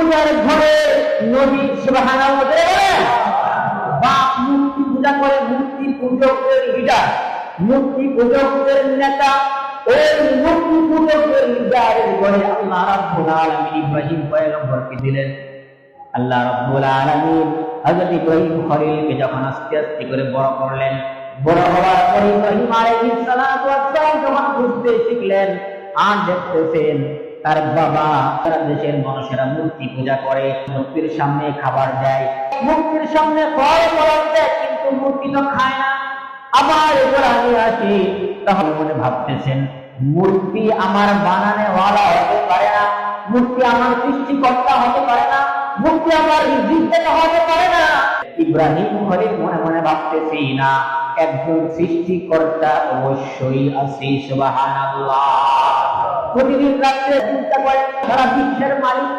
পূজার ঘরে নবী সুবহানাহু ওয়া তাআলা বাপ মূর্তি পূজা করে, মূর্তি পূজকের লিডার, মূর্তি পূজকের নেতা, ওই মূর্তি পূজকের লিডারের ঘরে আল্লাহ রাব্বুল আলামিন ইব্রাহিম পয়গম্বরকে দিলেন। আল্লাহ রাব্বুল আলামিন হযরত ইব্রাহিম খলিলকে যখন আস্তে আস্তে করে বড় করলেন, বড় হওয়ার পর ইব্রাহিম আলাইহিস সালাতু ওয়াস সালাম যখন বুঝতে শিখলেন, আর দেখতেছেন তার বাবা সারা দেশের মানুষেরা মূর্তি পূজা করে, মূর্তির সামনে খাবার দেয়, মূর্তির সামনে ফল ফলন দেয়, কিন্তু মূর্তি তো খায় না। আবার এবার আমি আসি, তাহলে মনে ভাবতেছেন মূর্তি আমার বানানে ওয়ালা হতে পারে না, মূর্তি আমার সৃষ্টিকর্তা হতে পারে না, মূর্তি আমার রিজিক হতে পারে না। ইব্রাহিম খলিল মনে মনে ভাবতেছি না, একজন সৃষ্টিকর্তা অবশ্যই আছে, সুবহানাল্লাহ। প্রতিদিন রাত্রে চিন্তা করেন সারা বিশ্বের মালিক